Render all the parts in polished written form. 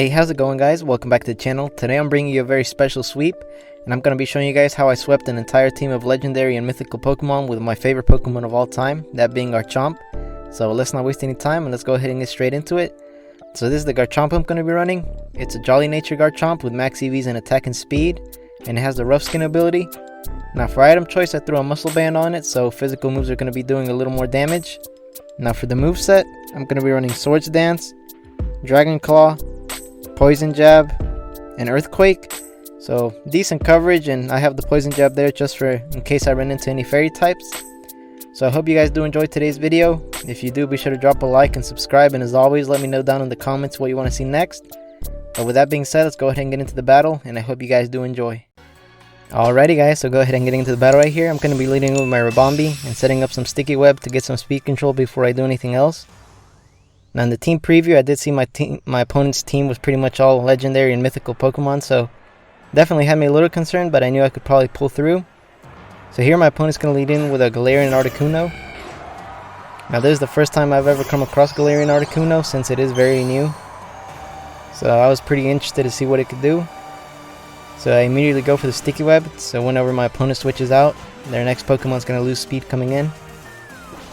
Hey, how's it going, guys? Welcome back to the channel. Today I'm bringing you a very special sweep, and I'm going to be showing you guys how I swept an entire team of legendary and mythical Pokemon with my favorite Pokemon of all time, that being Garchomp. So let's not waste any time and let's go ahead and get straight into it. So this is the Garchomp I'm going to be running. It's a Jolly Nature Garchomp with max EVs and attack and speed, and it has the Rough Skin ability. Now for item choice, I threw a Muscle Band on it, so physical moves are going to be doing a little more damage. Now for the moveset, I'm going to be running Swords Dance, Dragon Claw, Poison Jab, and Earthquake. So decent coverage, and I have the Poison Jab there just for in case I run into any fairy types. So I hope you guys do enjoy today's video. If you do, be sure to drop a like and subscribe, and as always, let me know down in the comments what you want to see next. But with that being said, let's go ahead and get into the battle, and I hope you guys do enjoy. Alrighty guys, so go ahead and get into the battle right here. I'm going to be leading with my Ribombee and setting up some Sticky Web to get some speed control before I do anything else. Now in the team preview, I did see my opponent's team was pretty much all legendary and mythical Pokemon, so definitely had me a little concerned, but I knew I could probably pull through. So here my opponent's going to lead in with a Galarian Articuno. Now this is the first time I've ever come across Galarian Articuno since it is very new. So I was pretty interested to see what it could do. So I immediately go for the Sticky Web, so whenever my opponent switches out, their next Pokemon's going to lose speed coming in.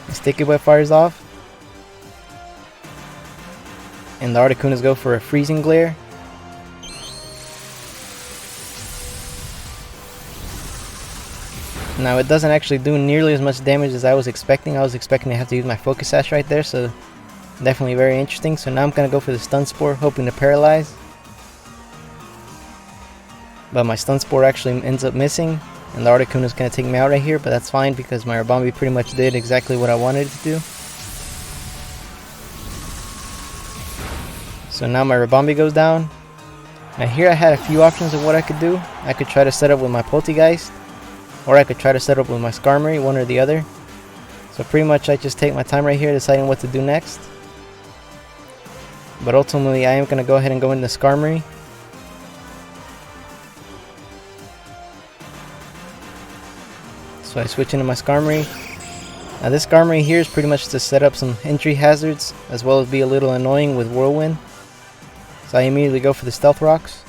The Sticky Web fires off. And the Articunos go for a Freezing Glare. Now it doesn't actually do nearly as much damage as I was expecting. I was expecting to have to use my Focus Sash right there, so definitely very interesting. So now I'm going to go for the Stun Spore, hoping to paralyze. But my Stun Spore actually ends up missing, and the Articuno is going to take me out right here, but that's fine because my Ribombee pretty much did exactly what I wanted it to do. So now my Ribombee goes down. Now here I had a few options of what I could do. I could try to set up with my Poltegeist, or I could try to set up with my Skarmory, one or the other. So pretty much I just take my time right here deciding what to do next. But ultimately I am going to go ahead and go into Skarmory. So I switch into my Skarmory. Now this Skarmory here is pretty much to set up some entry hazards, as well as be a little annoying with Whirlwind. So I immediately go for the Stealth Rocks.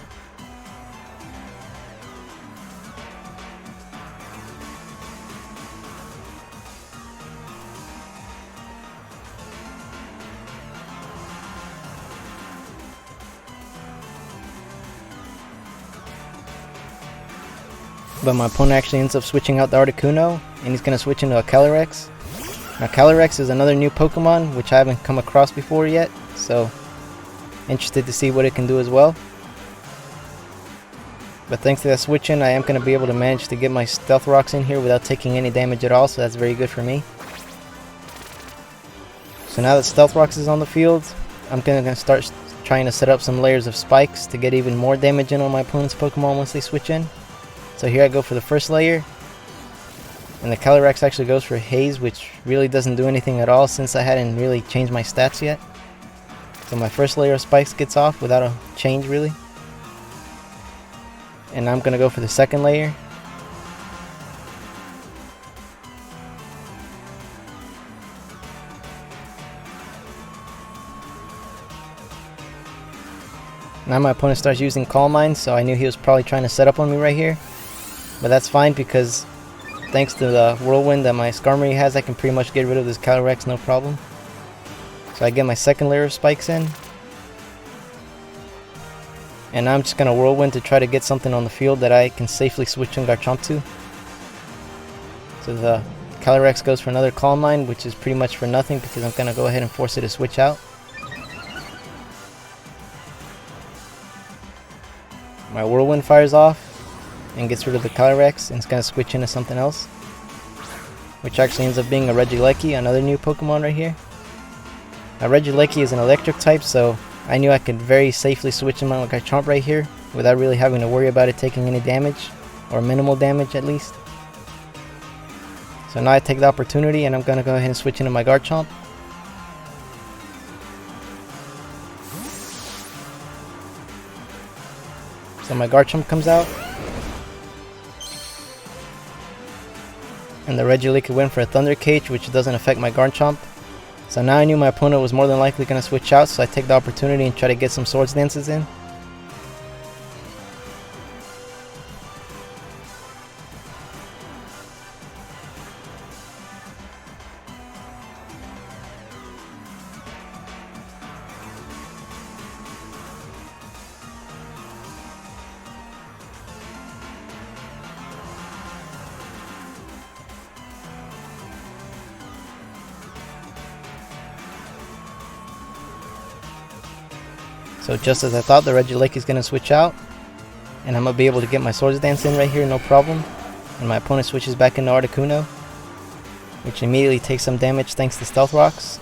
But my opponent actually ends up switching out the Articuno, and he's going to switch into a Calyrex. Now Calyrex is another new Pokemon which I haven't come across before yet, so interested to see what it can do as well. But thanks to that switch in, I am going to be able to manage to get my Stealth Rocks in here without taking any damage at all, so that's very good for me. So now that Stealth Rocks is on the field, I'm going to start trying to set up some layers of spikes to get even more damage in on my opponent's Pokemon once they switch in. So here I go for the first layer, and the Calyrex actually goes for Haze, which really doesn't do anything at all since I hadn't really changed my stats yet. So my first layer of spikes gets off without a change really. And I'm going to go for the second layer. Now my opponent starts using Calm Mind, so I knew he was probably trying to set up on me right here. But that's fine because thanks to the Whirlwind that my Skarmory has, I can pretty much get rid of this Calyrex no problem. So I get my second layer of spikes in. And I'm just going to Whirlwind to try to get something on the field that I can safely switch in Garchomp to. So the Calyrex goes for another Calm Mind, which is pretty much for nothing because I'm going to go ahead and force it to switch out. My Whirlwind fires off and gets rid of the Calyrex, and it's going to switch into something else, which actually ends up being a Regieleki, another new Pokemon right here. Now Regieleki is an electric type, so I knew I could very safely switch him out like Garchomp right here without really having to worry about it taking any damage, or minimal damage at least. So now I take the opportunity and I'm going to go ahead and switch into my Garchomp. So my Garchomp comes out, and the Regieleki went for a Thunder Cage, which doesn't affect my Garchomp. So now I knew my opponent was more than likely going to switch out, so I take the opportunity and try to get some Swords Dances in. So just as I thought, the Regieleki is going to switch out, and I'm going to be able to get my Swords Dance in right here, no problem. And my opponent switches back into Articuno, which immediately takes some damage thanks to Stealth Rocks.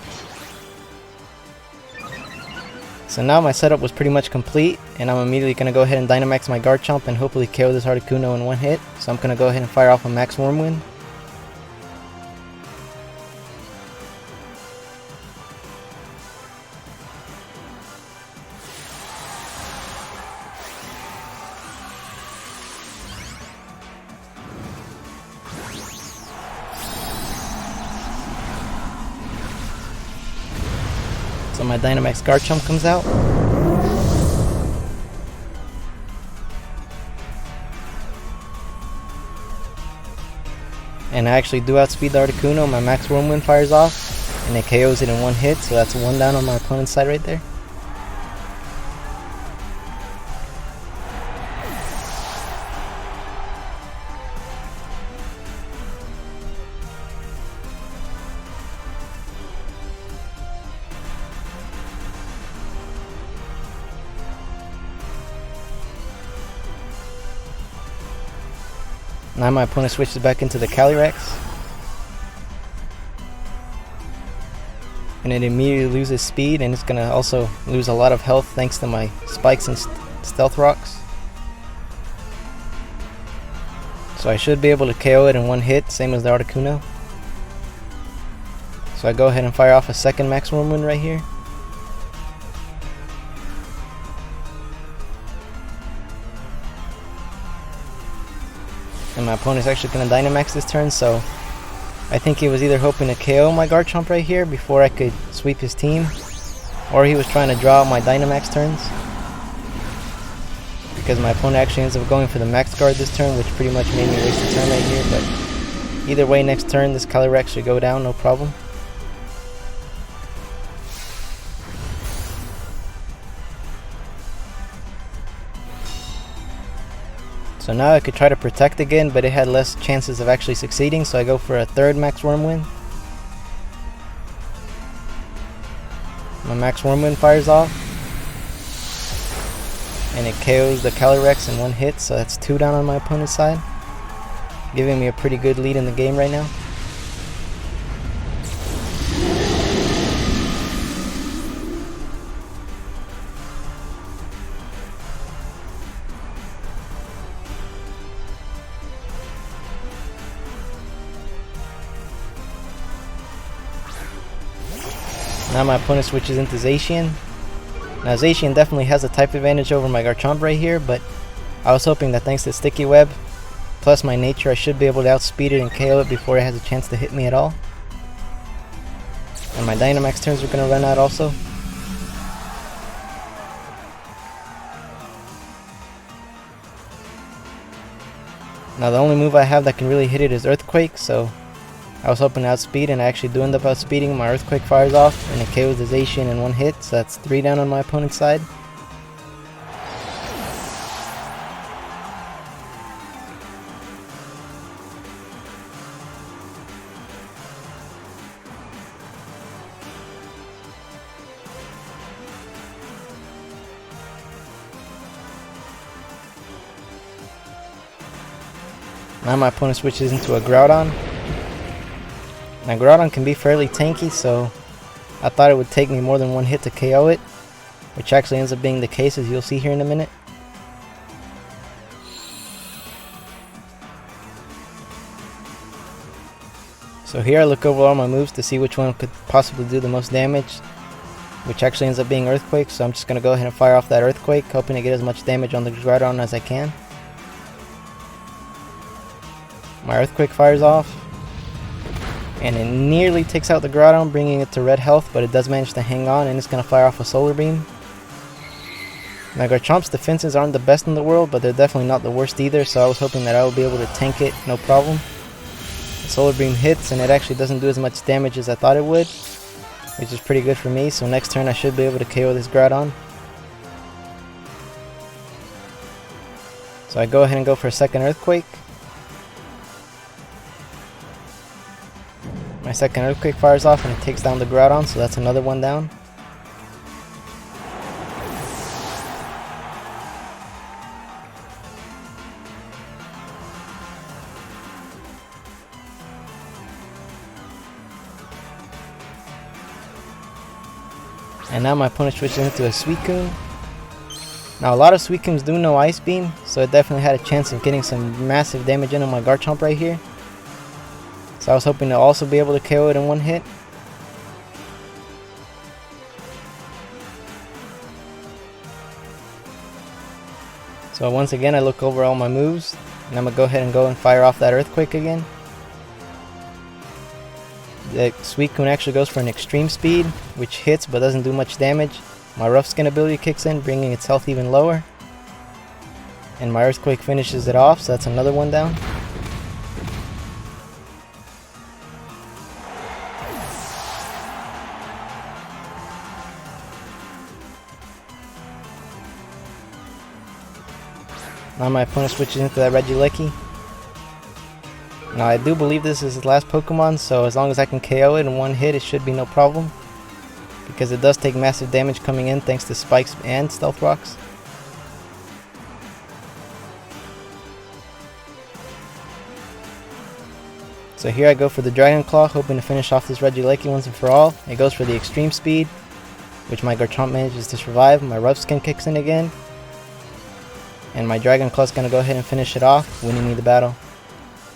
So now my setup was pretty much complete, and I'm immediately going to go ahead and Dynamax my Garchomp and hopefully KO this Articuno in one hit. So I'm going to go ahead and fire off a Max Wormwind. So my Dynamax Garchomp comes out. And I actually do outspeed the Articuno. My Max Whirlwind fires off, and it KOs it in one hit, so that's one down on my opponent's side right there. Now my opponent switches back into the Calyrex, and it immediately loses speed, and it's going to also lose a lot of health thanks to my spikes and stealth rocks. So I should be able to KO it in one hit, same as the Articuno. So I go ahead and fire off a second Max Whirlwind right here. And my opponent's actually going to Dynamax this turn, so I think he was either hoping to KO my Garchomp right here before I could sweep his team, or he was trying to draw out my Dynamax turns, because my opponent actually ends up going for the Max Guard this turn, which pretty much made me waste a turn right here. But either way, next turn this Calyrex should go down, no problem. So now I could try to protect again, but it had less chances of actually succeeding, so I go for a third Max Wormwind. My Max Wormwind fires off, and it KOs the Calyrex in one hit, so that's 2 down on my opponent's side, giving me a pretty good lead in the game right now. Now my opponent switches into Zacian. Now Zacian definitely has a type advantage over my Garchomp right here, but I was hoping that thanks to Sticky Web plus my nature, I should be able to outspeed it and KO it before it has a chance to hit me at all. And my Dynamax turns are going to run out also. Now the only move I have that can really hit it is Earthquake, so I was hoping to outspeed, and I actually do end up outspeeding. My Earthquake fires off, and it KOs the Zacian in one hit, so that's 3 down on my opponent's side. Now my opponent switches into a Groudon. Now Groudon can be fairly tanky, so I thought it would take me more than one hit to KO it, which actually ends up being the case, as you'll see here in a minute. So here I look over all my moves to see which one could possibly do the most damage, which actually ends up being Earthquake, so I'm just going to go ahead and fire off that Earthquake, hoping to get as much damage on the Groudon as I can. My Earthquake fires off, And it nearly takes out the Groudon, bringing it to red health, but it does manage to hang on, and it's going to fire off a Solar Beam. Now Garchomp's defenses aren't the best in the world, but they're definitely not the worst either, so I was hoping that I would be able to tank it no problem. The Solar Beam hits, and it actually doesn't do as much damage as I thought it would, which is pretty good for me, so next turn I should be able to KO this Groudon. So I go ahead and go for a second Earthquake. My second Earthquake fires off and it takes down the Groudon, so that's another one down. And now my opponent switches into a Suicune. Now a lot of Suicunes do know Ice Beam, so it definitely had a chance of getting some massive damage into my Garchomp right here. So I was hoping to also be able to KO it in one hit. So once again I look over all my moves, and I'm going to go ahead and fire off that Earthquake again. The Suicune actually goes for an Extreme Speed, which hits but doesn't do much damage. My Rough Skin ability kicks in, bringing its health even lower. And my Earthquake finishes it off, so that's another one down. Now my opponent switches into that Regieleki. Now I do believe this is his last Pokemon, so as long as I can KO it in one hit, it should be no problem. Because it does take massive damage coming in thanks to Spikes and Stealth Rocks. So here I go for the Dragon Claw, hoping to finish off this Regieleki once and for all. It goes for the Extreme Speed, which my Garchomp manages to survive. My Rough Skin kicks in again. And my Dragon Claw is going to go ahead and finish it off, winning me the battle.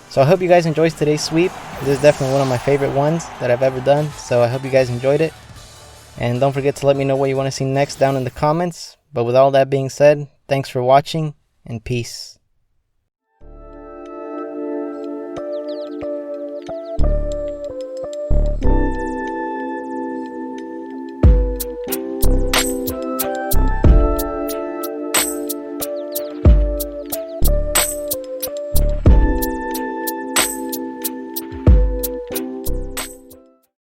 So I hope you guys enjoyed today's sweep. This is definitely one of my favorite ones that I've ever done, so I hope you guys enjoyed it. And don't forget to let me know what you want to see next down in the comments. But with all that being said, thanks for watching, and peace.